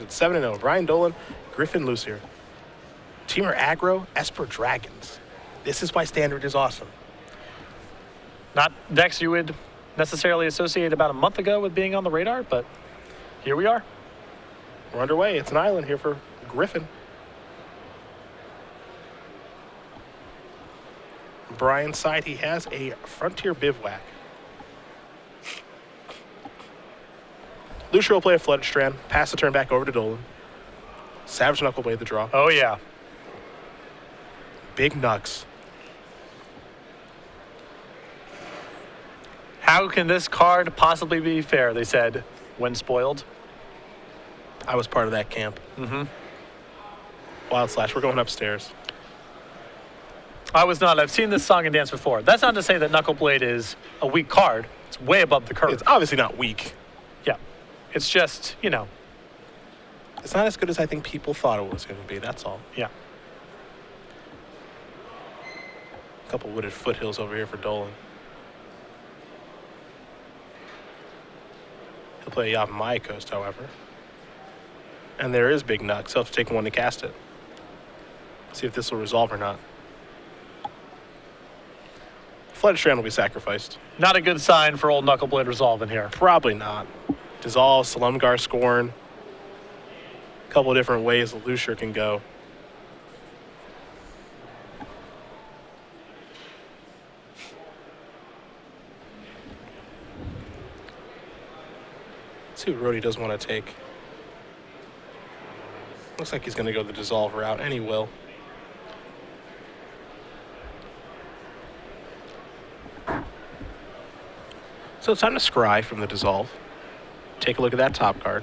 It's 7-0. Brian Dolan, Griffin, Lussier. Teamer aggro, Esper Dragons. This is why Standard is awesome. Not decks you would necessarily associate about a month ago with being on the radar, but here we are. We're underway. It's an island here for Griffin. Brian's side, he has a Frontier Bivouac. Lussier will play a Flooded Strand, pass the turn back over to Dolan. Savage Knuckleblade the draw. Oh, yeah. Big Nugs. How can this card possibly be fair, they said, when spoiled? I was part of that camp. Mm-hmm. Wild Slash, we're going upstairs. I was not. I've seen this song and dance before. That's not to say that Knuckleblade is a weak card. It's way above the curve. It's obviously not weak. Yeah. It's just, you know. It's not as good as I think people thought it was going to be, that's all. Yeah. A couple wooded foothills over here for Dolan. He'll play Yavimaya Coast, however. And there is Big Nux. He'll have to take one to cast it. See if this will resolve or not. Flooded Strand will be sacrificed. Not a good sign for old Knuckleblade resolving here. Probably not. Dissolve, Slumgar Scorn. A couple of different ways the Lussier can go. Let's see what Rhodey does want to take. Looks like he's going to go the Dissolve route, and he will. So it's time to scry from the Dissolve. Take a look at that top card.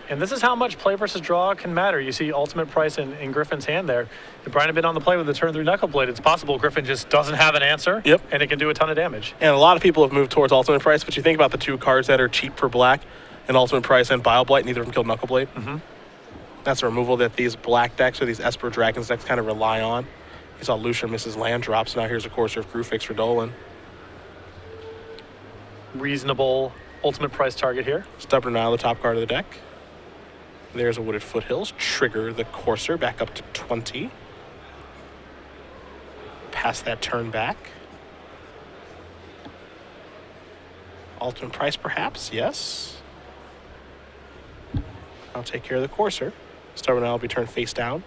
And this is how much play versus draw can matter. You see Ultimate Price in Griffin's hand there. If Brian had been on the play with the turn 3 Knuckleblade, it's possible Griffin just doesn't have an answer. Yep. And it can do a ton of damage. And a lot of people have moved towards Ultimate Price, but you think about the two cards that are cheap for black, and Ultimate Price and Bile-Blight, neither of them killed Knuckleblade. Mm-hmm. That's a removal that these black decks or these Esper Dragons decks kind of rely on. You saw Lussier misses land drops. Now here's a Courser of Grufix for Dolan. Reasonable Ultimate Price target here. Stubborn Isle, the top card of the deck. There's a Wooded Foothills. Trigger the Courser back up to 20. Pass that turn back. Ultimate Price, perhaps? Yes. I'll take care of the Courser. Stubborn Isle will be turned face down.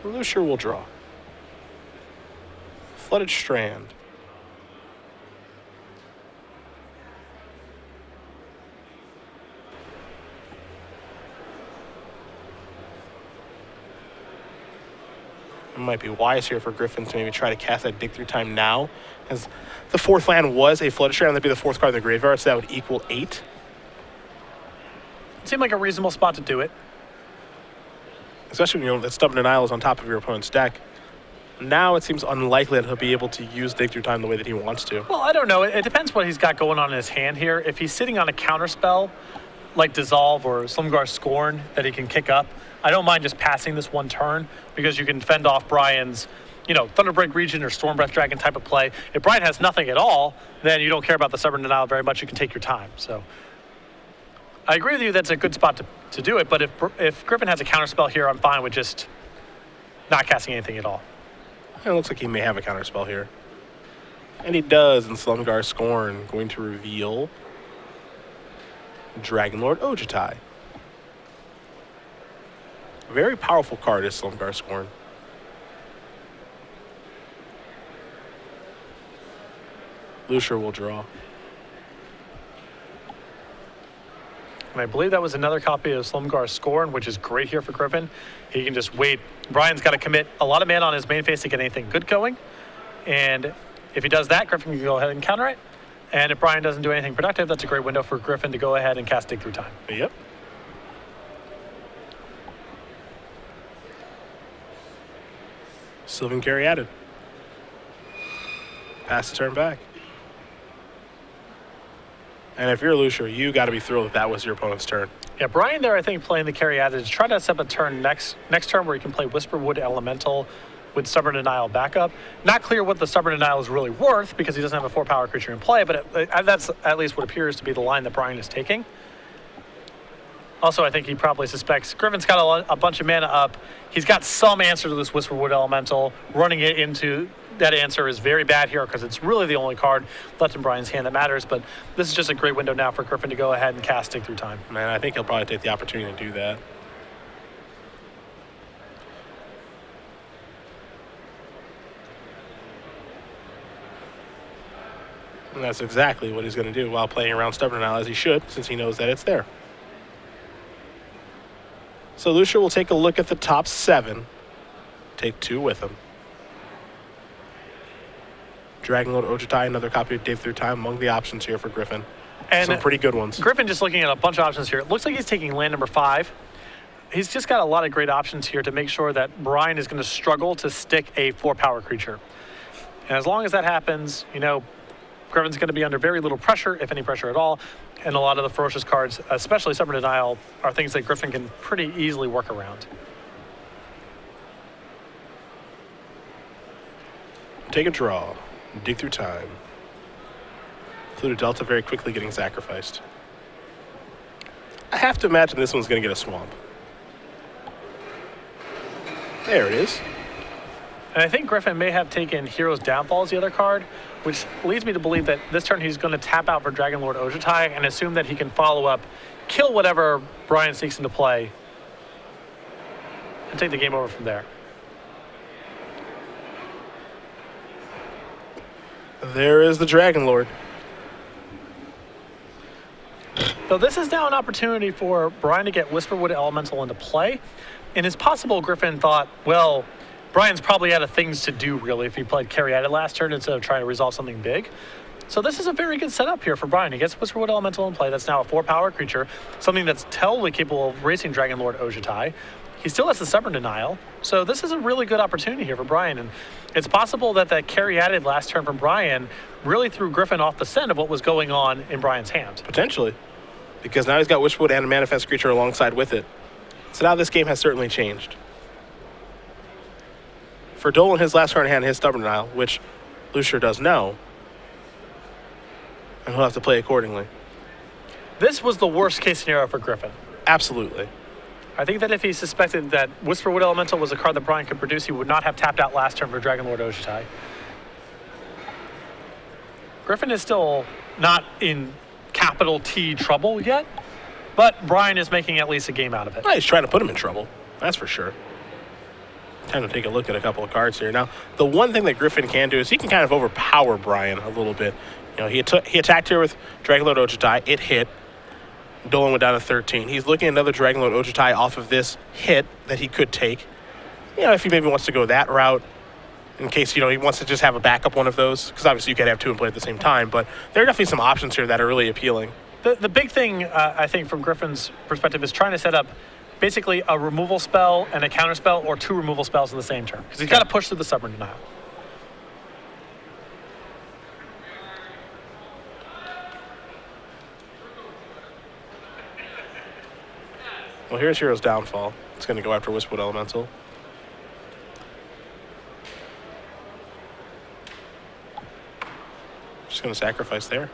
Lussier will draw. Flooded Strand. It might be wise here for Griffin to maybe try to cast that Dig Through Time now, as the fourth land was a Flooded Strand. That'd be the fourth card in the graveyard, so that would equal 8. It seemed like a reasonable spot to do it. Especially when you know that Stubborn Isle is on top of your opponent's deck. Now it seems unlikely that he'll be able to use Dig Through Time the way that he wants to. Well, I don't know. It depends what he's got going on in his hand here. If he's sitting on a counterspell like Dissolve or Slumgar Scorn that he can kick up, I don't mind just passing this one turn because you can fend off Brian's, you know, Thunderbreak Region or Storm Breath Dragon type of play. If Brian has nothing at all, then you don't care about the Stubborn Denial very much. You can take your time. So I agree with you. That's a good spot to do it. But if Griffin has a counterspell here, I'm fine with just not casting anything at all. It looks like he may have a counterspell here. And he does in Slumgar Scorn, going to reveal Dragonlord Ojutai. A very powerful card is Slumgar Scorn. Lussier will draw. And I believe that was another copy of Slumgar Scorn, which is great here for Griffin. He can just wait. Brian's got to commit a lot of mana on his main phase to get anything good going. And if he does that, Griffin can go ahead and counter it. And if Brian doesn't do anything productive, that's a great window for Griffin to go ahead and cast Dig Through Time. Yep. Sylvan Caryatid. Pass the turn back. And if you're Lussier, you got to be thrilled that was your opponent's turn. Yeah, Brian there, I think, playing the Caryatid to try to set up a turn next turn where he can play Whisperwood Elemental with Stubborn Denial backup. Not clear what the Stubborn Denial is really worth because he doesn't have a 4-power creature in play, but that's at least what appears to be the line that Brian is taking. Also, I think he probably suspects Griffin's got a bunch of mana up. He's got some answer to this Whisperwood Elemental. Running it into that answer is very bad here because it's really the only card left in Brian's hand that matters, but this is just a great window now for Griffin to go ahead and cast Dig Through Time. Man, I think he'll probably take the opportunity to do that. And that's exactly what he's going to do while playing around Stubborn Denial, as he should, since he knows that it's there. So Lussier will take a look at the top 7. Take 2 with him. Dragonlord Ojutai, another copy of Dig Through Time among the options here for Griffin. And some pretty good ones. Griffin just looking at a bunch of options here. It looks like he's taking land number 5. He's just got a lot of great options here to make sure that Brian is going to struggle to stick a 4-power creature. And as long as that happens, you know, Griffin's going to be under very little pressure, if any pressure at all. And a lot of the ferocious cards, especially Stubborn Denial, are things that Griffin can pretty easily work around. Take a draw. Dig Through Time. Pluto Delta very quickly getting sacrificed. I have to imagine this one's going to get a swamp. There it is. And I think Griffin may have taken Hero's Downfall as the other card, which leads me to believe that this turn he's going to tap out for Dragonlord Ojutai and assume that he can follow up, kill whatever Brian sneaks into play, and take the game over from there. There is the Dragonlord. So this is now an opportunity for Brian to get Whisperwood Elemental into play. And it's possible Griffin thought, well, Brian's probably out of things to do, really, if he played Caryatid last turn instead of trying to resolve something big. So this is a very good setup here for Brian. He gets Whisperwood Elemental in play. That's now a 4-power creature, something that's totally capable of racing Dragonlord Ojutai. He still has the Stubborn Denial. So this is a really good opportunity here for Brian. And it's possible that that Caryatid last turn from Brian really threw Griffin off the scent of what was going on in Brian's hand. Potentially. Because now he's got Whisperwood and a Manifest creature alongside with it. So now this game has certainly changed. For Dolan, his last card in hand, his Stubborn Denial, which Lussier does know. And he'll have to play accordingly. This was the worst case scenario for Griffin. Absolutely. I think that if he suspected that Whisperwood Elemental was a card that Brian could produce, he would not have tapped out last turn for Dragonlord Ojutai. Griffin is still not in capital T trouble yet, but Brian is making at least a game out of it. Well, he's trying to put him in trouble. That's for sure. Time to take a look at a couple of cards here. Now, the one thing that Griffin can do is he can kind of overpower Brian a little bit. You know, he attacked here with Dragonlord Ojutai. It hit. Dolan went down to 13. He's looking at another Dragonlord Ojutai off of this hit that he could take. You know, if he maybe wants to go that route, in case, you know, he wants to just have a backup one of those, because obviously you can't have 2 in play at the same time, but there are definitely some options here that are really appealing. The big thing, I think, from Griffin's perspective is trying to set up basically a removal spell and a counter spell, or 2 removal spells in the same turn, because he's got to push through the Stubborn Denial. Well, here's Hero's Downfall. It's going to go after Whisperwood Elemental. Just going to sacrifice there.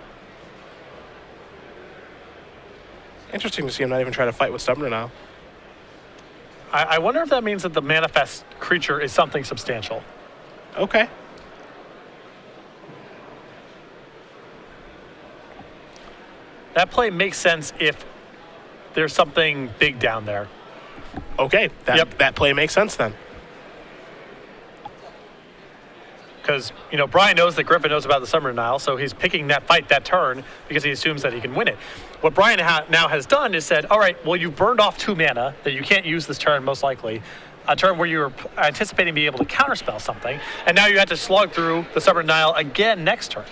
Interesting to see him not even try to fight with Stubborn Denial. I wonder if that means that the Manifest creature is something substantial. Okay. That play makes sense if there's something big down there. Okay, that play makes sense then. Because, you know, Brian knows that Griffin knows about the Stubborn Denial, so he's picking that fight that turn because he assumes that he can win it. What Brian now has done is said, all right, well, you've burned off 2 mana that you can't use this turn, most likely, a turn where you were anticipating being able to counterspell something, and now you have to slug through the Stubborn Denial again next turn.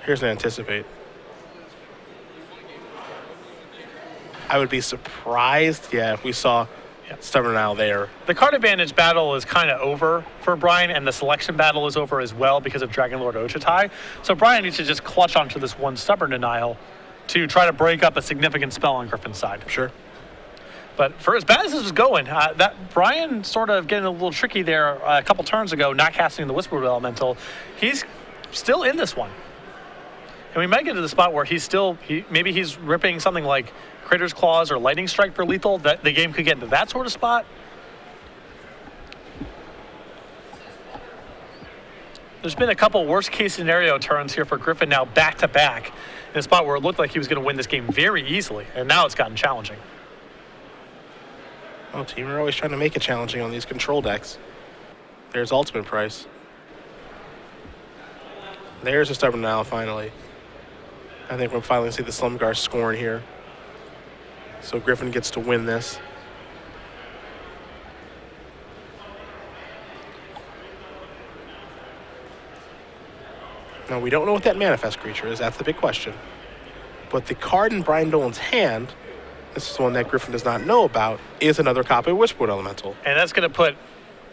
Here's an Anticipate. I would be surprised, if we saw Stubborn Denial there. The card advantage battle is kind of over for Brian, and the selection battle is over as well because of Dragonlord Ojutai. So Brian needs to just clutch onto this 1 Stubborn Denial to try to break up a significant spell on Griffin's side. Sure. But for as bad as this was going, that Brian sort of getting a little tricky there a couple turns ago, not casting the Whisperwood Elemental. He's still in this one. And we might get to the spot where maybe he's ripping something like Crater's Claws or Lightning Strike for lethal. That the game could get into that sort of spot. There's been a couple worst case scenario turns here for Griffin now back to back in a spot where it looked like he was going to win this game very easily. And now it's gotten challenging. Well, team are always trying to make it challenging on these control decks. There's ultimate price. There's a stubborn now, finally. I think we'll finally see the Slumgar scoring here. So Griffin gets to win this. Now, we don't know what that manifest creature is. That's the big question. But the card in Brian Dolan's hand, this is one that Griffin does not know about, is another copy of Whisperwood Elemental. And that's going to put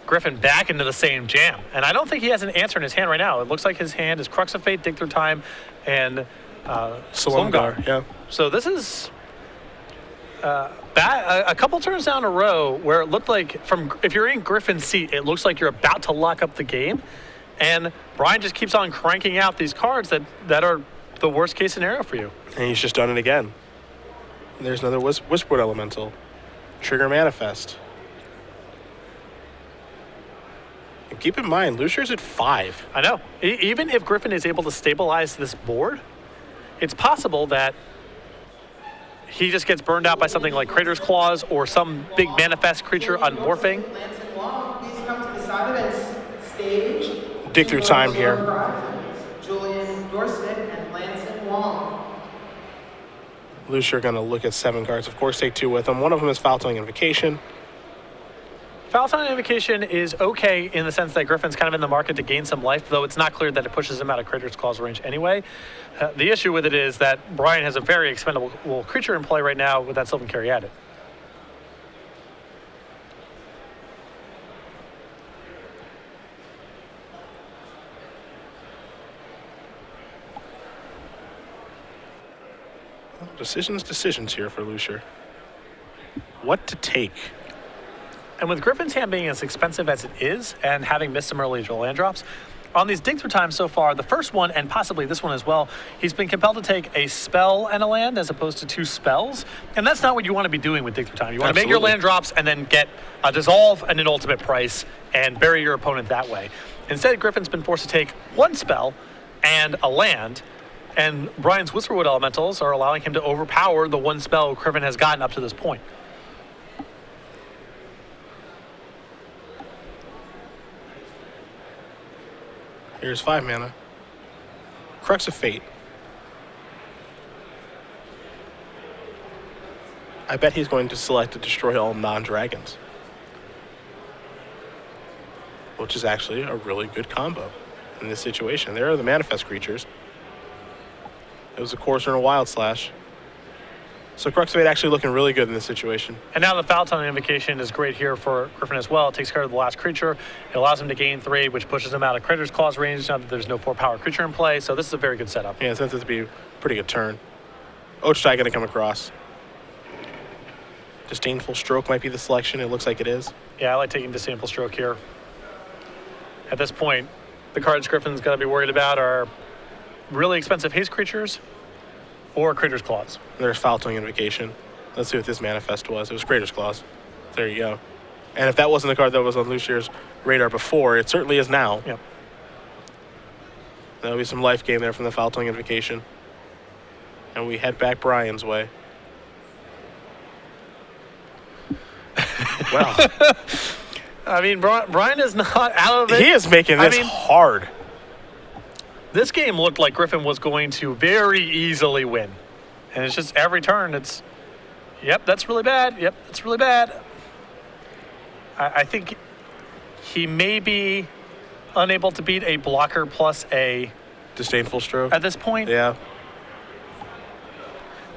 Griffin back into the same jam. And I don't think he has an answer in his hand right now. It looks like his hand is Crux of Fate, Dig Through Time, and Slumgar. Yeah. So this is a couple turns down a row where it looked like, if you're in Griffin's seat, it looks like you're about to lock up the game. And Brian just keeps on cranking out these cards that are the worst case scenario for you. And he's just done it again. There's another Whisperwood Elemental. Trigger Manifest. And keep in mind, Lussier's at 5. I know. Even if Griffin is able to stabilize this board, it's possible that he just gets burned out by something like Crater's Claws or some big manifest creature unmorphing. Please come to the side of the stage. Dig Through Time here. Julian Dorset and Lanson Wong. Lussier going to look at 7 cards. Of course, take 2 with him. One of them is Foul Tongue Invocation. Foul Tongue Invocation is okay in the sense that Griffin's kind of in the market to gain some life, though it's not clear that it pushes him out of Crater's Claws range anyway. The issue with it is that Brian has a very expendable creature in play right now with that Sylvan Caryatid. Decisions here for Lussier. What to take? And with Griffin's hand being as expensive as it is and having missed some early land drops, on these dig through times so far, the first one and possibly this one as well, he's been compelled to take a spell and a land as opposed to 2 spells. And that's not what you want to be doing with dig through time. You want to make your land drops and then get a dissolve and an ultimate price and bury your opponent that way. Instead, Griffin's been forced to take 1 spell and a land. And Brian's Whisperwood Elementals are allowing him to overpower the 1 spell Griffin has gotten up to this point. Here's 5 mana. Crux of Fate. I bet he's going to select to destroy all non-dragons. Which is actually a really good combo in this situation. There are the manifest creatures. It was a Courser and a Wild Slash. So Crux of Fate actually looking really good in this situation. And now the Foul Tongue Invocation is great here for Griffin as well. It takes care of the last creature. It allows him to gain 3, which pushes him out of Crater's Claws range now that there's no 4-power creature in play. So this is a very good setup. Yeah, since it's be a pretty good turn. Ochtai going to come across. Disdainful Stroke might be the selection. It looks like it is. Yeah, I like taking Disdainful Stroke here. At this point, the cards Griffin's got to be worried about are really expensive haste creatures or Crater's Claws. There's Foul Tongue Invocation. Let's see what this manifest was. It was Crater's Claws. There you go. And if that wasn't the card that was on Lussier's radar before, it certainly is now. Yep. There'll be some life gain there from the Foul Tongue Invocation. And we head back Brian's way. Wow. I mean, Brian is not out of it. He is making this hard. This game looked like Griffin was going to very easily win. And it's just every turn, it's, yep, that's really bad. Yep, that's really bad. I think he may be unable to beat a blocker plus a Disdainful Stroke at this point. Yeah.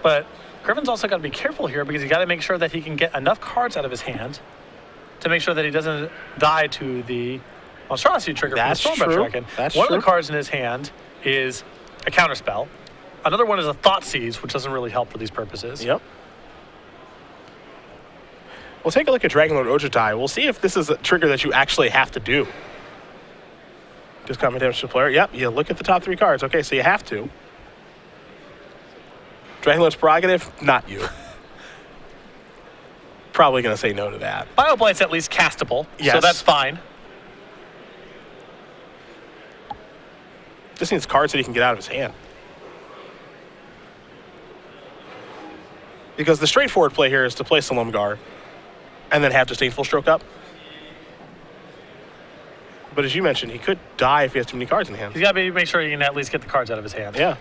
But Griffin's also got to be careful here because he's got to make sure that he can get enough cards out of his hand to make sure that he doesn't die to the monstrosity trigger That's from the Stormbreath true. Dragon. That's one true. of the cards in his hand is a counterspell. Another one is a Thought Seize, which doesn't really help for these purposes. Yep. We'll take a look at Dragonlord Ojutai. We'll see if this is a trigger that you actually have to do. Just combat damage to the player. Yep, you look at the top 3 cards. Okay, so you have to. Dragonlord's Prerogative, not you. Probably going to say no to that. BioBlight's at least castable, Yes. so that's fine. Just needs cards that he can get out of his hand. Because the straightforward play here is to play Silumgar and then have Disdainful Stroke up. But as you mentioned, he could die if he has too many cards in hand. He's got to make sure he can at least get the cards out of his hand. Yeah.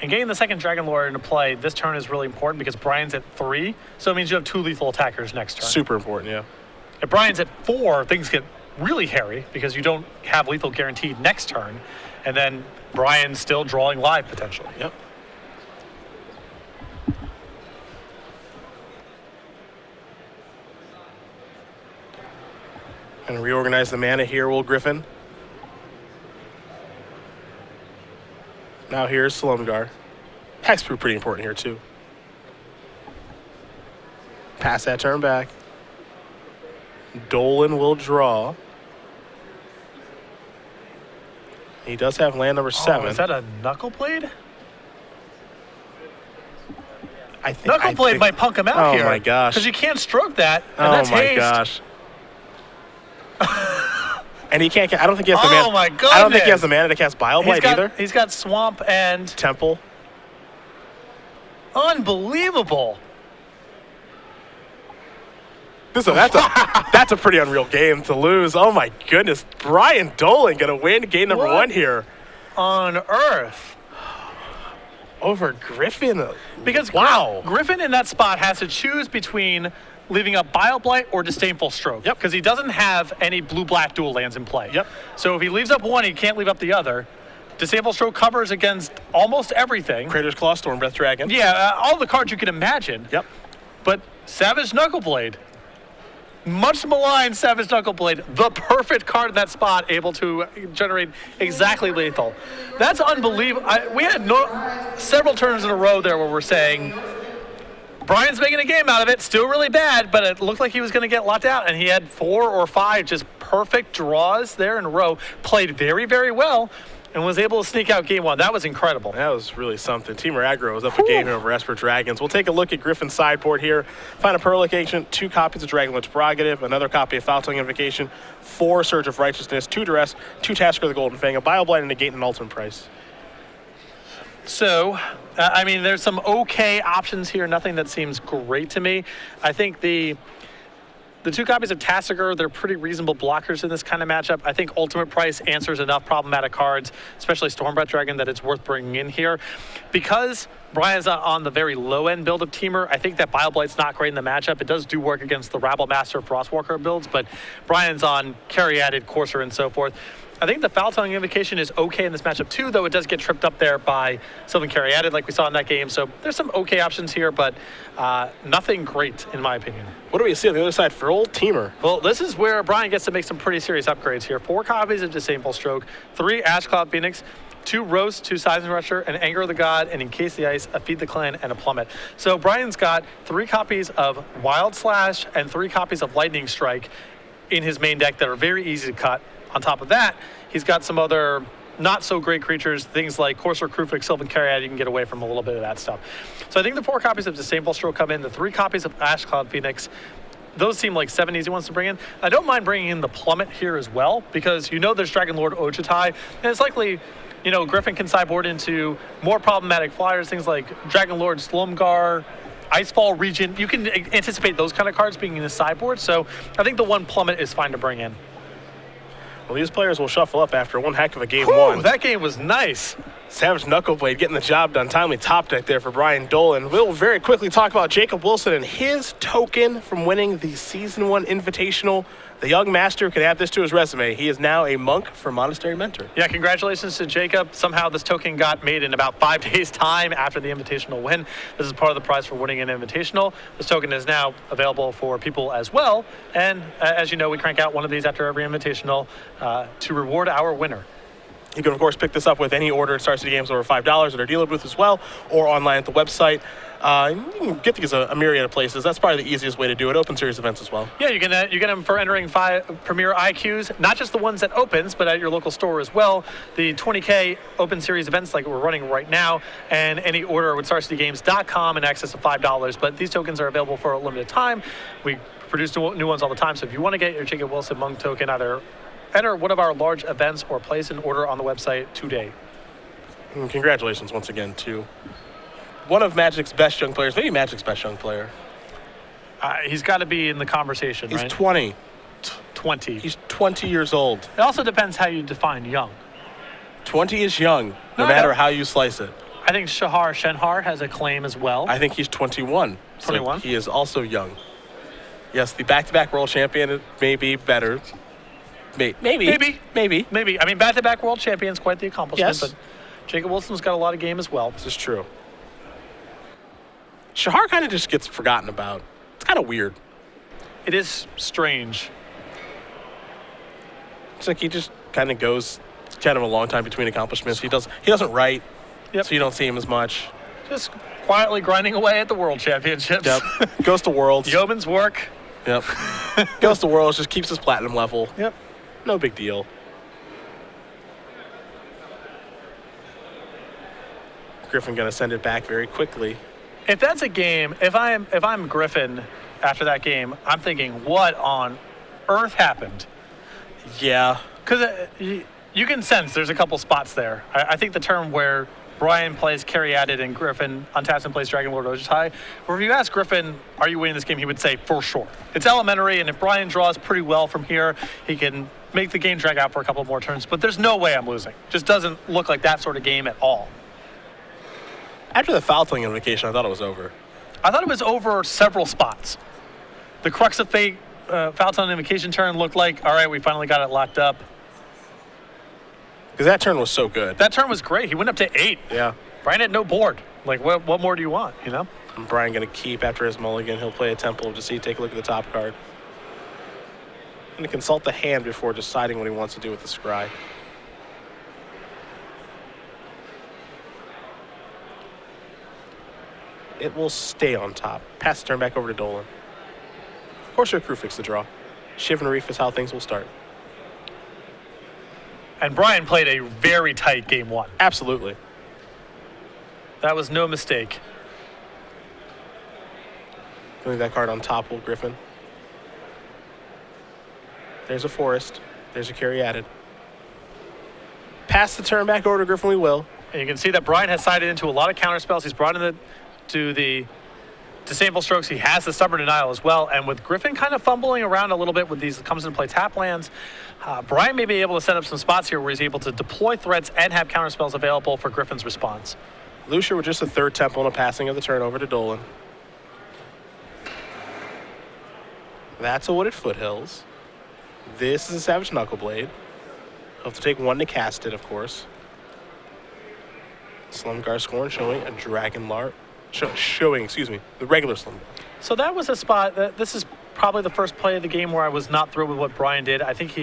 And getting the second Dragon Lord into play this turn is really important because Brian's at 3, so it means you have 2 lethal attackers next turn. Super important, yeah. If Brian's at 4, things get really hairy because you don't have lethal guaranteed next turn, and then Brian's still drawing live potentially. Yep. And reorganize the mana here, will Griffin. Now here's Silumgar. Hexproof pretty important here too. Pass that turn back. Dolan will draw. He does have land number 7. Oh, is that a Knuckle Blade? I think Knuckle Blade might punk him out here. Oh my gosh. Because you can't stroke that, and Oh that's my haste. gosh. And he can't. I don't think he has the mana. Oh my I don't think he goodness. has the mana to cast BioBlight either. He's got Swamp and Temple. unbelievable. That's a pretty unreal game to lose. Oh my goodness. Brian Dolan gonna win game number What? 1 here On Earth. over Griffin. Because Wow. Griffin in that spot has to choose between leaving up BioBlight or Disdainful Stroke. Yep. Because he doesn't have any blue-black dual lands in play. Yep. So if he leaves up one, he can't leave up the other. Disdainful Stroke covers against almost everything. Crater's Claw, Stormbreath Dragon. Yeah, all the cards you can imagine. Yep. But Savage Knuckleblade, much maligned Savage Knuckleblade, the perfect card in that spot, able to generate exactly lethal. That's unbelievable. We had several turns in a row there where we're saying, Brian's making a game out of it, still really bad, but it looked like he was going to get locked out, and he had 4 or 5 just perfect draws there in a row, played very, very well, and was able to sneak out game 1. That was incredible. That was really something. Team Aggro was up a game over Esper Dragons. We'll take a look at Griffin's sideboard here. Find a Perlic Ancient, 2 copies of Dragonlord's Prerogative, another copy of Foul Tongue Invocation, 4 Surge of Righteousness, 2 Duress, 2 Tasker of the Golden Fang, a BioBlight, and a Gate and an Ultimate Price. So, I mean, there's some okay options here. Nothing that seems great to me. I think the 2 copies of Tassiger, they're pretty reasonable blockers in this kind of matchup. I think Ultimate Price answers enough problematic cards, especially Stormbreath Dragon, that it's worth bringing in here. Because Brian's on the very low-end build of Teamer, I think that BioBlight's not great in the matchup. It does do work against the Rabble Master Frostwalker builds, but Brian's on Caryatid, Courser, and so forth. I think the Foul Tongue Invocation is okay in this matchup too, though it does get tripped up there by Sylvan Caryatid like we saw in that game. So there's some okay options here, but nothing great in my opinion. What do we see on the other side for old Teamer? Well, this is where Brian gets to make some pretty serious upgrades here. 4 copies of Disdainful Stroke, 3 Ash Cloud Phoenix, 2 Roast, 2 Seismic Rusher, an Anger of the God, and Encase the Ice, a Feed the Clan, and a Plummet. So Brian's got 3 copies of Wild Slash and 3 copies of Lightning Strike in his main deck that are very easy to cut. On top of that, he's got some other not so great creatures, things like Courser, Krufix, Sylvan Caryatid. You can get away from a little bit of that stuff. So I think the 4 copies of Disdainful Stroke come in, the 3 copies of Ash Cloud Phoenix. Those seem like 7 easy ones to bring in. I don't mind bringing in the Plummet here as well, because there's Dragonlord Ojutai, and it's likely, Griffin can sideboard into more problematic flyers, things like Dragonlord Slumgar, Icefall Regent. You can anticipate those kind of cards being in the sideboard, so I think the 1 Plummet is fine to bring in. Well, these players will shuffle up after one heck of a game Whew, 1. that game was nice. Savage Knuckleblade getting the job done. Timely top deck there for Brian Dolan. We'll very quickly talk about Jacob Wilson and his token from winning the Season 1 Invitational. The young master could add this to his resume. He is now a monk for Monastery Mentor. Yeah, congratulations to Jacob. Somehow this token got made in about 5 days' time after the Invitational win. This is part of the prize for winning an Invitational. This token is now available for people as well. And as you know, we crank out one of these after every Invitational to reward our winner. You can, of course, pick this up with any order. It starts at games over $5 at our dealer booth as well, or online at the website. You can get these a myriad of places. That's probably the easiest way to do it. Open Series events as well. Yeah, you get them for entering 5 Premier IQs, not just the ones at Opens, but at your local store as well. The 20K Open Series events like we're running right now, and any order with StarCityGames.com in excess of $5. But these tokens are available for a limited time. We produce new ones all the time, so if you want to get your Jacob Wilson Monk token, either enter one of our large events or place an order on the website today. And congratulations once again to one of Magic's best young players, maybe Magic's best young player. He's got to be in the conversation, He's right? 20. 20. He's 20 years old. It also depends how you define young. 20 is young, no No, matter no. how you slice it. I think Shahar Shenhar has a claim as well. I think he's 21. 21? So he is also young. Yes, the back-to-back world champion may be better. Maybe. Maybe. I mean, back-to-back world champions, quite the accomplishment. Yes. But Jacob Wilson's got a lot of game as well. This is true. Shahar kind of just gets forgotten about. It's kind of weird. It is strange. It's like he just kind of goes kind of a long time between accomplishments. He doesn't write, Yep. so you don't see him as much. Just quietly grinding away at the world championships. Yep. Goes to Worlds. Yeoman's work. Yep. Goes to Worlds, just keeps his platinum level. Yep. No big deal. Griffin gonna send it back very quickly. If that's a game, if I'm Griffin after that game, I'm thinking, what on earth happened? Yeah. Because you can sense there's a couple spots there. I think the term where Brian plays carry added and Griffin untaps and plays Dragon Lord Ojai, where if you ask Griffin, are you winning this game, he would say, for sure. It's elementary, and if Brian draws pretty well from here, he can make the game drag out for a couple more turns, but there's no way I'm losing. Just doesn't look like that sort of game at all. After the foul telling invocation, I thought it was over. I thought it was over several spots. The Crux of Fate foul telling invocation turn looked like, all right, we finally got it locked up. Because that turn was so good. That turn was great. He went up to 8. Yeah. Brian had no board. Like, what more do you want, you know? And Brian going to keep after his mulligan. He'll play a Temple of Deceit. Take a look at the top card. Going to consult the hand before deciding what he wants to do with the scry. It will stay on top. Pass the turn back over to Dolan. Of course, your crew fixed the draw. Shiv and Reef is how things will start. And Brian played a very tight game 1. Absolutely. That was no mistake. Leave that card on top, will Griffin. There's a Forest. There's a carry added. Pass the turn back over to Griffin, we will. And you can see that Brian has sided into a lot of counter spells. He's brought in to the disable strokes. He has the stubborn denial as well. And with Griffin kind of fumbling around a little bit with these comes into play tap lands, Brian may be able to set up some spots here where he's able to deploy threats and have counter spells available for Griffin's response. Lussier with just a third temple and a passing of the turn over to Dolan. That's a Wooded Foothills. This is a Savage Knuckleblade. He'll have to take 1 to cast it, of course. Slumgar Scorn showing a Dragon Lart. Showing the regular Slumgar. So that was a spot that this is probably the first play of the game where I was not thrilled with what Brian did. I think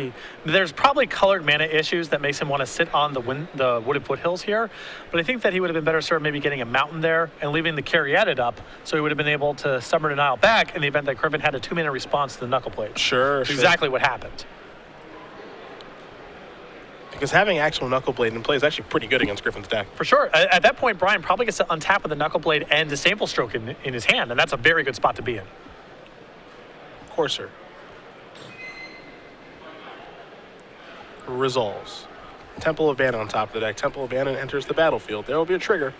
there's probably colored mana issues that makes him want to sit on the Wooded Foothills here, but I think that he would have been better served maybe getting a mountain there and leaving the carry added up, so he would have been able to Stubborn Denial back in the event that Griffin had a 2-mana response to the Knuckleblade. Sure. That's exactly what happened. Because having actual Knuckleblade in play is actually pretty good against Griffin's deck. For sure. At that point, Brian probably gets to untap with the Knuckleblade and Disable Stroke in his hand, and that's a very good spot to be in. Courser. Resolves. Temple of Bannon on top of the deck. Temple of Bannon enters the battlefield. There will be a trigger.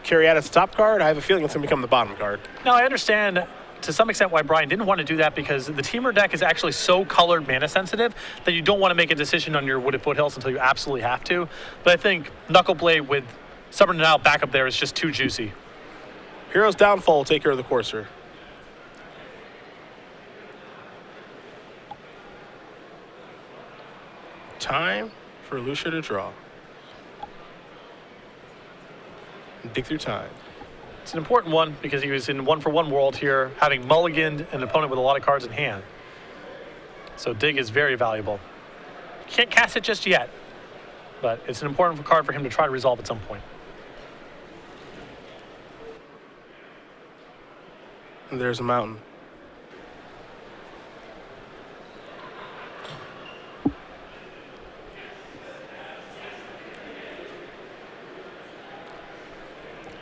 Carry out its top card. I have a feeling it's going to become the bottom card. Now, I understand to some extent why Brian didn't want to do that, because the Teamer deck is actually so colored mana sensitive that you don't want to make a decision on your Wooded Foothills until you absolutely have to. But I think Knuckleblade with Stubborn Denial back up there is just too juicy. Hero's Downfall will take care of the Courser. Time for Lussier to draw. Dig through time. It's an important one because he was in 1-for-1 world here, having mulliganed an opponent with a lot of cards in hand. So dig is very valuable. Can't cast it just yet, but it's an important card for him to try to resolve at some point. And there's a mountain.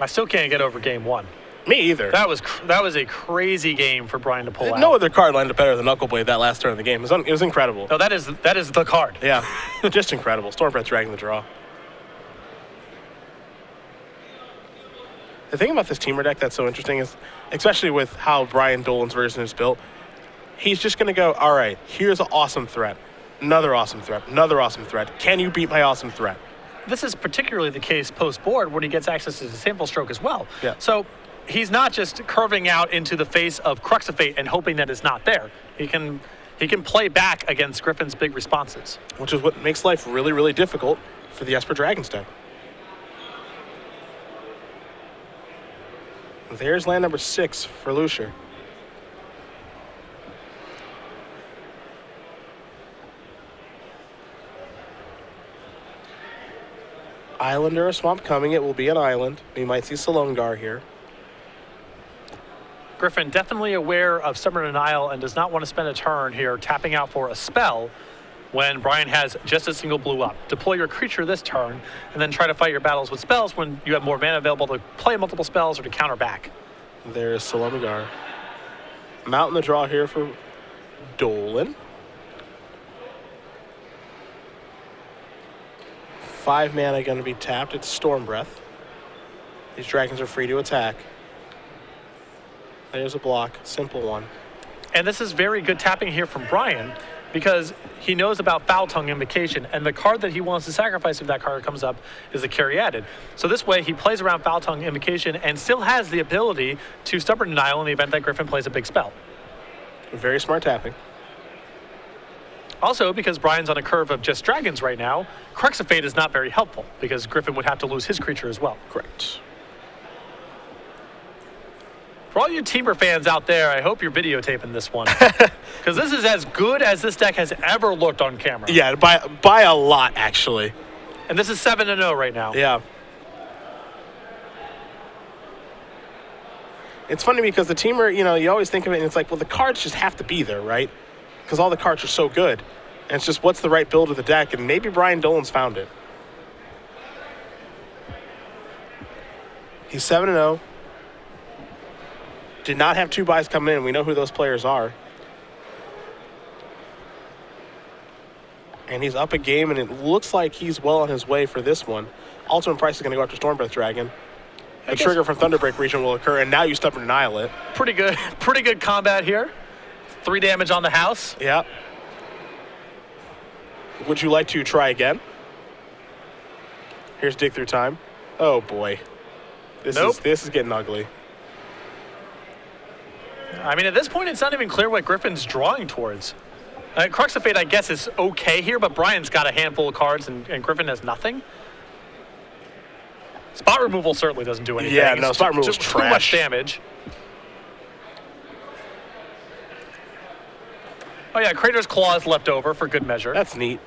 I still can't get over game one. Me either. That was a crazy game for Brian to pull out. No other card lined up better than Knuckle Blade that last turn of the game. It was incredible. No, that is the card. Yeah, just incredible. Stormbreath dragging the draw. The thing about this teamer deck that's so interesting is, especially with how Brian Dolan's version is built, he's just going to go, all right, here's an awesome threat, another awesome threat, another awesome threat. Can you beat my awesome threat? This is particularly the case post-board when he gets access to the sample stroke as well. Yeah. So he's not just curving out into the face of Crux of Fate and hoping that it's not there. He can play back against Griffin's big responses. Which is what makes life really, really difficult for the Esper Dragons deck. There's land number 6 for Lussier. Island or a swamp coming. It will be an island. We might see Salongar here. Griffin definitely aware of Stubborn Denial and does not want to spend a turn here tapping out for a spell when Brian has just a single blue up. Deploy your creature this turn and then try to fight your battles with spells when you have more mana available to play multiple spells or to counter back. There's Salongar. Mountain the draw here for Dolan. 5 mana going to be tapped. It's Stormbreath. These dragons are free to attack. There's a block, simple one. And this is very good tapping here from Brian because he knows about Foul Tongue Invocation, and the card that he wants to sacrifice if that card comes up is the Caryatid. So this way he plays around Foul Tongue Invocation and still has the ability to Stubborn Denial in the event that Griffin plays a big spell. Very smart tapping. Also, because Brian's on a curve of just dragons right now, Crux of Fate is not very helpful because Griffin would have to lose his creature as well. Correct. For all you Teamer fans out there, I hope you're videotaping this one. Because this is as good as this deck has ever looked on camera. Yeah, by a lot, actually. And this is 7-0 right now. Yeah. It's funny because the Teamer, you always think of it and it's like, well, the cards just have to be there, right? Because all the cards are so good. And it's just what's the right build of the deck, and maybe Brian Dolan's found it. He's 7-0. Did not have 2 buys come in. We know who those players are. And he's up a game, and it looks like he's well on his way for this one. Ultimate Price is going to go after Stormbreath Dragon. The trigger from Thunderbreak region will occur, and now you Stubborn Denial it. Pretty good combat here. 3 damage on the house. Yeah. Would you like to try again? Here's Dig Through Time. Oh boy. This is getting ugly. I mean, at this point, it's not even clear what Griffin's drawing towards. Crux of Fate, I guess, is okay here, but Brian's got a handful of cards, and Griffin has nothing. Spot removal certainly doesn't do anything. Yeah, no, spot removal is too much trash. damage. Oh yeah, Crater's Claw is left over for good measure. That's neat.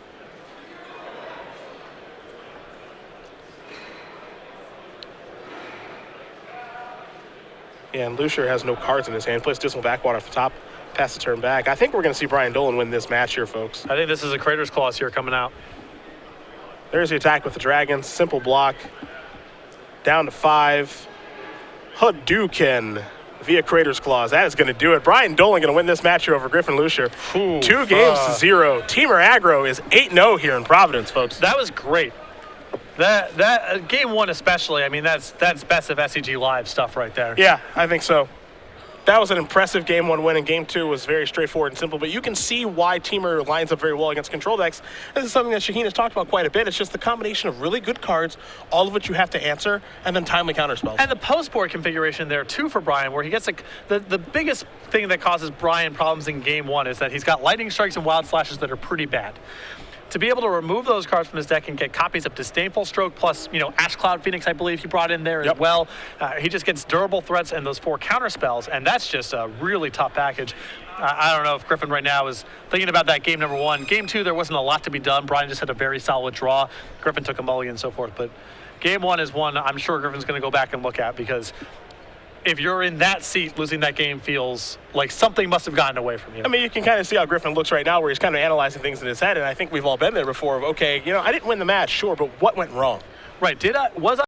Yeah, and Lussier has no cards in his hand. Plays Dismal Backwater off the top, pass the turn back. I think we're going to see Brian Dolan win this match here, folks. I think this is a Crater's Claws here coming out. There's the attack with the dragons. Simple block. Down to 5. Hadouken via Crater's Claws. That is going to do it. Brian Dolan going to win this match here over Griffin Lussier. 2 games to 0. Teamer aggro is 8-0 here in Providence, folks. That was great. That game 1 especially, I mean, that's best of SCG Live stuff right there. Yeah, I think so. That was an impressive game 1 win, and game 2 was very straightforward and simple. But you can see why Teamer lines up very well against control decks. This is something that Shaheen has talked about quite a bit. It's just the combination of really good cards, all of which you have to answer, and then timely counterspells. And the post-board configuration there, too, for Brian, where he gets the biggest thing that causes Brian problems in game 1 is that he's got Lightning Strikes and Wild Slashes that are pretty bad. To be able to remove those cards from his deck and get copies of Disdainful Stroke plus, Ash Cloud Phoenix, I believe he brought in there as well. He just gets durable threats and those 4 counter spells, and that's just a really tough package. I don't know if Griffin right now is thinking about that game number 1. Game 2, there wasn't a lot to be done. Brian just had a very solid draw. Griffin took a mulligan and so forth, but game 1 is one I'm sure Griffin's going to go back and look at because if you're in that seat, losing that game feels like something must have gotten away from you. I mean, you can kind of see how Griffin looks right now, where he's kind of analyzing things in his head, and I think we've all been there before. Of, okay, I didn't win the match, sure, but what went wrong? Right? Was I